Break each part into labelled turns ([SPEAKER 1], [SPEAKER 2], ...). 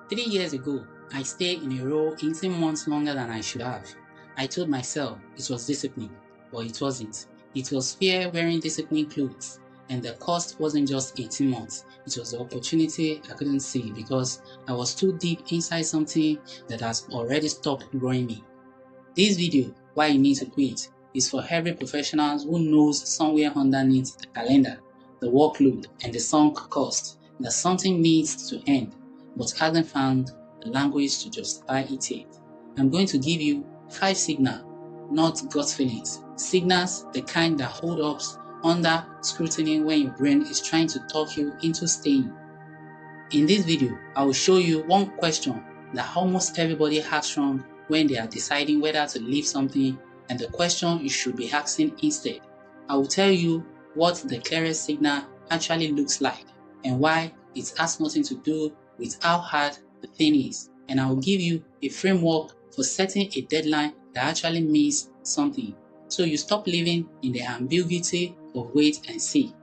[SPEAKER 1] 3 years ago, I stayed in a role 18 months longer than I should have. I told myself it was discipline, but it wasn't. It was fear wearing discipline clothes, and the cost wasn't just 18 months. It was the opportunity I couldn't see because I was too deep inside something that has already stopped growing me. This video, Why You Need to Quit, is for every professional who knows somewhere underneath the calendar, the workload, and the sunk cost that something needs to end, but hasn't found the language to justify it yet. I'm going to give you 5 signals, not gut feelings. Signals, the kind that hold up under scrutiny when your brain is trying to talk you into staying. In this video, I will show you one question that almost everybody asks wrong when they are deciding whether to leave something, and the question you should be asking instead. I will tell you what the clearest signal actually looks like and why it has nothing to do with how hard the thing is, and I will give you a framework for setting a deadline that actually means something, so you stop living in the ambiguity of wait and see.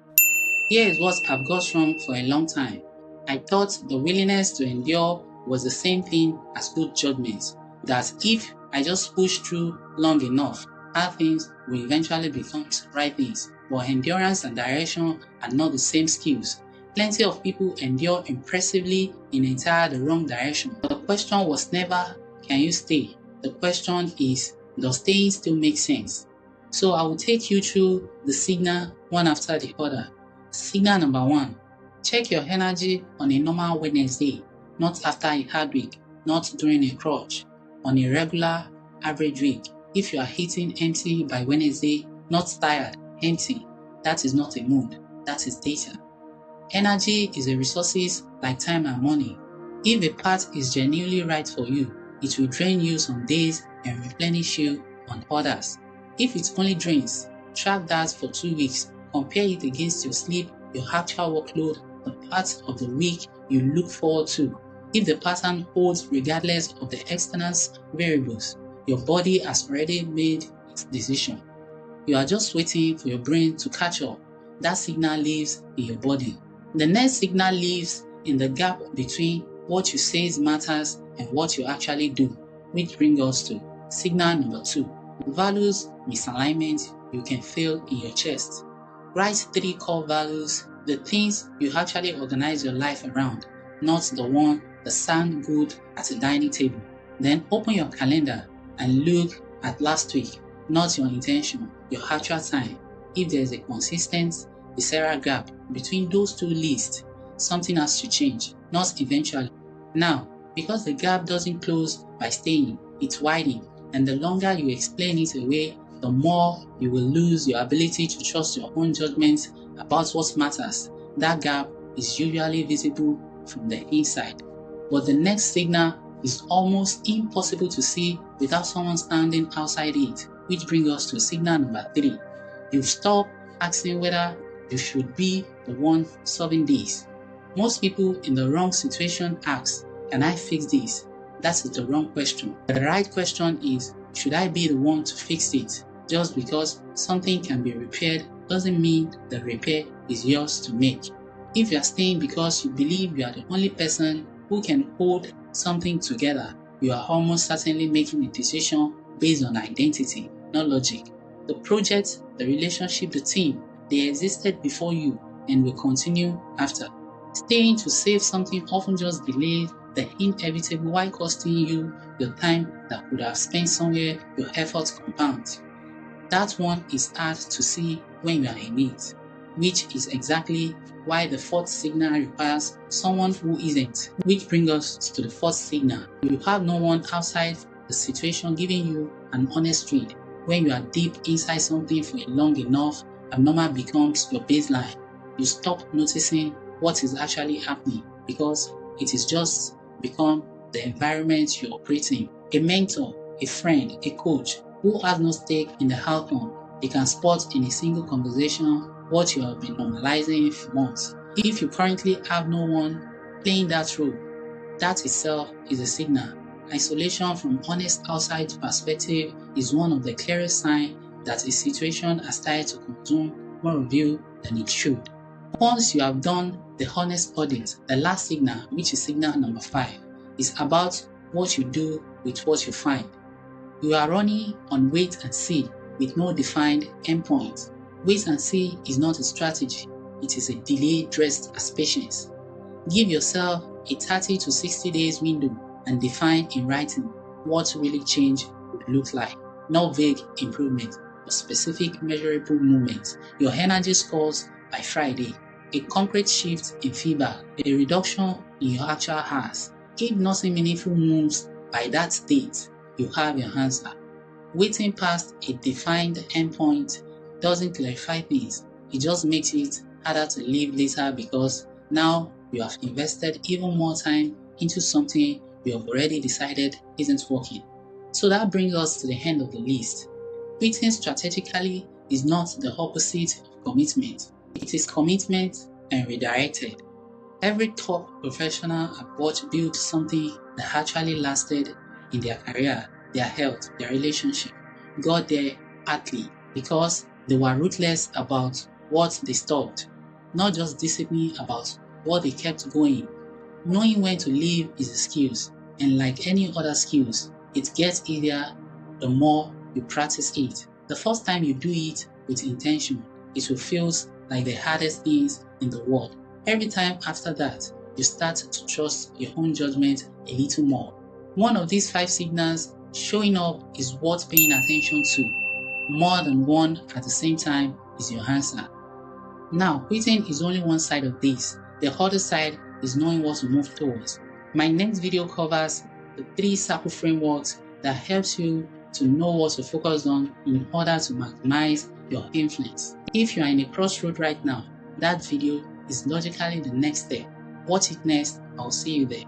[SPEAKER 1] Here is what I've got wrong for a long time. I thought the willingness to endure was the same thing as good judgment, that if I just push through long enough, hard things will eventually become right things. But endurance and direction are not the same skills. Plenty of people endure impressively in entirely the wrong direction. The question was never, can you stay? The question is, does staying still make sense? So I will take you through the signal one after the other. Signal number 1. Check your energy on a normal Wednesday, not after a hard week, not during a crunch. On a regular, average week, if you are hitting empty by Wednesday, not tired, empty, that is not a mood, that is data. Energy is a resource like time and money. If a path is genuinely right for you, it will drain you some days and replenish you on others. If it only drains, track that for 2 weeks, compare it against your sleep, your actual workload, the parts of the week you look forward to. If the pattern holds regardless of the external variables, your body has already made its decision. You are just waiting for your brain to catch up. That signal lives in your body. The next signal lives in the gap between what you say matters and what you actually do, which brings us to signal number 2. Values misalignment you can feel in your chest. Write 3 core values, the things you actually organize your life around, not the one that sound good at a dining table. Then open your calendar and look at last week, not your intention, your actual time. If there is a consistent, visceral gap between those 2 lists, something has to change, not eventually. Now, because the gap doesn't close by staying, it's widening, and the longer you explain it away, the more you will lose your ability to trust your own judgment about what matters. That gap is usually visible from the inside. But the next signal is almost impossible to see without someone standing outside it, which brings us to signal number 3. You've stopped asking whether you should be the one solving this. Most people in the wrong situation ask, can I fix this? That is the wrong question. The right question is, should I be the one to fix it? Just because something can be repaired doesn't mean the repair is yours to make. If you are staying because you believe you are the only person who can hold something together, you are almost certainly making a decision based on identity, not logic. The project, the relationship, the team, they existed before you and will continue after. Staying to save something often just delays the inevitable while costing you your time that could have spent somewhere your efforts compound. That one is hard to see when you are in it, which is exactly why the 4th signal requires someone who isn't. Which brings us to the 4th signal. You have no one outside the situation giving you an honest read. When you are deep inside something for long enough, abnormal becomes your baseline. You stop noticing what is actually happening because it is just become the environment you operate in. A mentor, a friend, a coach who has no stake in the outcome, they can spot in a single conversation what you have been normalizing for months. If you currently have no one playing that role, that itself is a signal. Isolation from honest outside perspective is one of the clearest signs that a situation has started to consume more of you than it should. Once you have done the honest audit, the last signal, which is signal number 5, is about what you do with what you find. You are running on wait and see with no defined endpoint. Wait and see is not a strategy, it is a delay dressed as patience. Give yourself a 30 to 60 days window and define in writing what really change would look like. Not vague improvement, but specific measurable movement. Your energy scores by Friday, a concrete shift in feedback, a reduction in your actual hours. If nothing meaningful moves by that date, you have your answer. Waiting past a defined endpoint doesn't clarify things, it just makes it harder to leave later because now you have invested even more time into something you have already decided isn't working. So that brings us to the end of the list. Quitting strategically is not the opposite of commitment. It is commitment and redirected. Every top professional I've watched build something that actually lasted in their career, their health, their relationship, got there partly because they were ruthless about what they stopped, not just disciplined about what they kept going. Knowing when to leave is a skill, and like any other skills, it gets easier the more you practice it. The first time you do it with intention, it will feel like the hardest things in the world. Every time after that, you start to trust your own judgment a little more. One of these 5 signals showing up is worth paying attention to. More than one at the same time is your answer. Now, quitting is only one side of this. The other side is knowing what to move towards. My next video covers the 3 circle frameworks that helps you to know what to focus on in order to maximize your influence. If you are in a crossroad right now, that video is logically the next step. Watch it next. I'll see you there.